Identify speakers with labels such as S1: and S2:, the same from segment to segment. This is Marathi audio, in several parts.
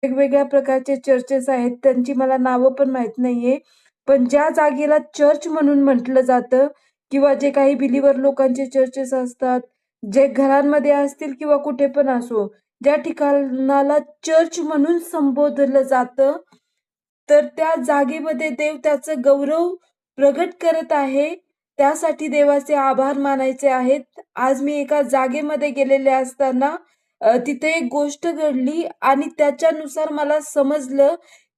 S1: वेगवेगळ्या प्रकारचे चर्चेस आहेत, त्यांची मला नावं पण माहीत नाहीये. पण ज्या जागेला चर्च म्हणून म्हटलं जातं किंवा जे काही बिलीव्हर लोकांचे चर्चेस असतात, जे घरांमध्ये असतील किंवा कुठे पण असो, ज्या ठिकाणाला चर्च म्हणून संबोधलं जातं, तर त्या जागेमध्ये देव त्याचं गौरव प्रगट करत आहे. त्यासाठी देवाचे आभार मानायचे आहेत. आज मी एका जागेमध्ये गेलेले असताना तिथे एक गोष्ट घडली आणि त्याच्यानुसार मला समजलं,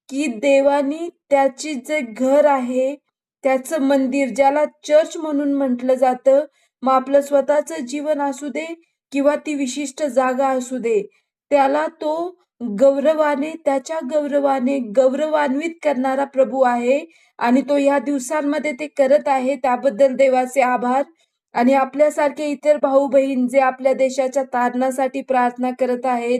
S1: की देवानी त्याची जे घर आहे, त्याचं मंदिर ज्याला चर्च म्हणून म्हटलं जातं, मग आपलं स्वतःचं जीवन असू दे किंवा ती विशिष्ट जागा असू दे, त्याला तो त्याच्या गौरवाने गौरवान्वित करणारा प्रभू आहे आणि तो या दिवसांमध्ये ते करत आहे. त्याबद्दल देवाचे आभार. आणि आपल्यासारखे इतर भाऊ-बहीण जे आपल्या देशाच्या तारणासाठी प्रार्थना करत आहेत,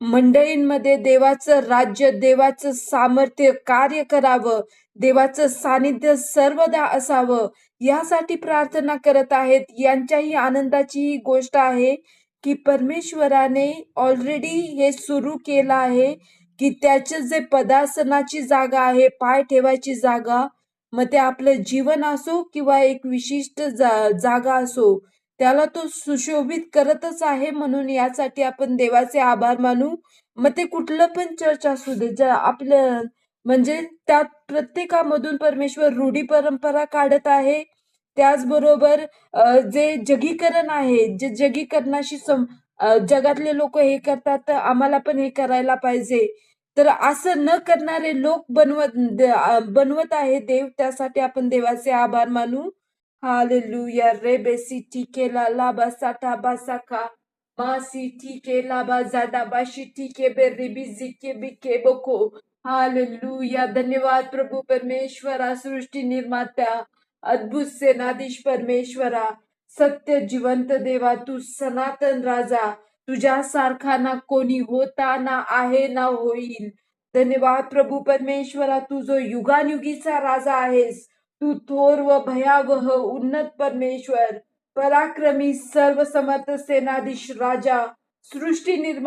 S1: मंडळींमध्ये देवाचं राज्य, देवाचं सामर्थ्य कार्य करावं, देवाचं सानिध्य सर्वदा असावं, यासाठी प्रार्थना करत आहेत. यांच्याही आनंदाची ही गोष्ट आहे, की परमेश्वराने ऑलरेडी हे सुरू केलं आहे, की त्याचं जे पदासनाची जागा आहे, पाय ठेवायची जागा, मग ते आपलं जीवन असो किंवा एक विशिष्ट जागा असो, त्याला तो सुशोभित करतच आहे. म्हणून यासाठी आपण देवाचे आभार मानू. मग ते कुठलं पण चर्च असू दे, ज्या आपलं म्हणजे त्यात प्रत्येकामधून परमेश्वर रूढी परंपरा काढत आहे. त्याचबरोबर जे जगीकरण आहे, जे जगीकरणाशी जगातले लोक हे करतात, तर आम्हाला पण हे करायला पाहिजे. तर असं न करणारे लोक बनवत आहे देव. त्यासाठी आपण देवाचे आभार मानू. हालेलुया. रेबेसी टिके ला लाबा साटा बासाका मासी टिके लाबा जादा बाशी टिके बेरिबी जिके बिके बको. हालेलुया. धन्यवाद प्रभू परमेश्वरा, सृष्टी निर्मात्या, अद्भुत सेनाधीश परमेश्वरा, सत्य जिवंत देवा, तू सनातन राजा, तुझ्यासारखा ना कोणी होता, ना आहे, ना होईल. धन्यवाद प्रभू परमेश्वरा, तू जो युगानुयुगीचा राजा आहेस, तू थोर व भयावह उन्नत परमेश्वर, पराक्रमी सर्वसमर्थ सेनाधीश राजा, सृष्टी निर्माता